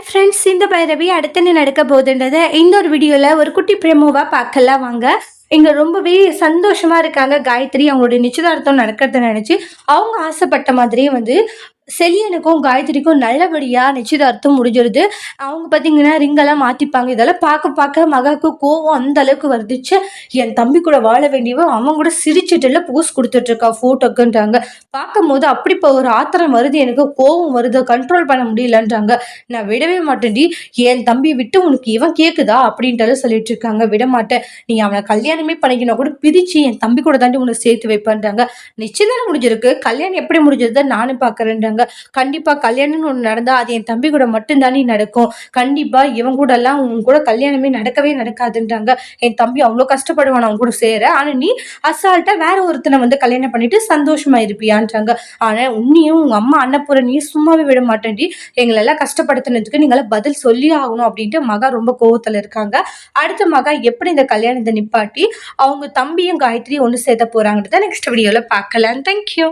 Friends, இந்த பைரவி அடுத்து என்ன நடக்க போகுதுன்றத இந்த ஒரு வீடியோவில் ஒரு குட்டி ப்ரெமோவாக பார்க்கலாம் வாங்க. இங்கே ரொம்பவே சந்தோஷமா இருக்காங்க காயத்ரி. அவங்களுடைய நிச்சயதார்த்தம் நடக்கிறத நினச்சி அவங்க ஆசைப்பட்ட மாதிரியே செலியனுக்கும் காயத்ரிக்கும் நல்லபடியாக நிச்சயதார்த்தம் முடிஞ்சிருது. அவங்க பார்த்தீங்கன்னா ரிங்கெல்லாம் மாற்றிப்பாங்க. இதெல்லாம் பார்க்க பார்க்க மகாவுக்கு கோவம் அந்த அளவுக்கு வருதுச்சு. என் தம்பி கூட வாழ வேண்டியவன் அவன் கூட சிரிச்சுட்டுல போஸ் கொடுத்துட்ருக்கா ஃபோட்டோக்குன்றாங்க. பார்க்கும்போது அப்படி இப்போ ஒரு ஆத்திரம் வருது, எனக்கு கோவம் வருது, கண்ட்ரோல் பண்ண முடியலன்றாங்க. நான் விடவே மாட்டேன்டி, என் தம்பியை விட்டு உனக்கு இவன் கேட்குதா அப்படின்ட்டு சொல்லிட்டு இருக்காங்க. விட மாட்டேன், நீ அவனை கல்யாணமே பண்ணிக்கணும் கூட பிரிச்சு என் தம்பி கூட தாண்டி உன்னை சேர்த்து வைப்பேன்றாங்க. நிச்சயம் தானே முடிஞ்சிருக்கு, கல்யாணம் எப்படி முடிஞ்சது நானும் பார்க்குறேன்றாங்க. கண்டிப்பா கல்யாணம்னு ஒண்ணு நடந்தா அது என் தம்பி கூட மட்டும்தானே நடக்கும். கண்டிப்பா இவன் கூட எல்லாம் உன் கூட கல்யாணமே நடக்கவே நடக்காதுன்றாங்க. என் தம்பி அவ்வளவு கஷ்டப்படுவான் அவன் கூட சேர. ஆனா நீ அசால்ட்டா வேற ஒருத்தனை கல்யாணம் பண்ணிட்டு சந்தோஷமா இருப்பியான்றாங்க. ஆனா உன்னையும் உங்க அம்மா அன்னபூரணியும் சும்மாவே விட மாட்டேன்டி, எங்களை எல்லாம் கஷ்டப்படுத்தினதுக்கு நீங்களாம் பதில் சொல்லி ஆகணும் அப்படின்ட்டு மகா ரொம்ப கோவத்துல இருக்காங்க. அடுத்த மகா எப்படி இந்த கல்யாணத்தை நிப்பாட்டி அவங்க தம்பியும் காயத்ரியும் ஒண்ணு சேர்த்த போறாங்கன்றத நெக்ஸ்ட் வீடியோல பார்க்கலாம். தேங்க்யூ.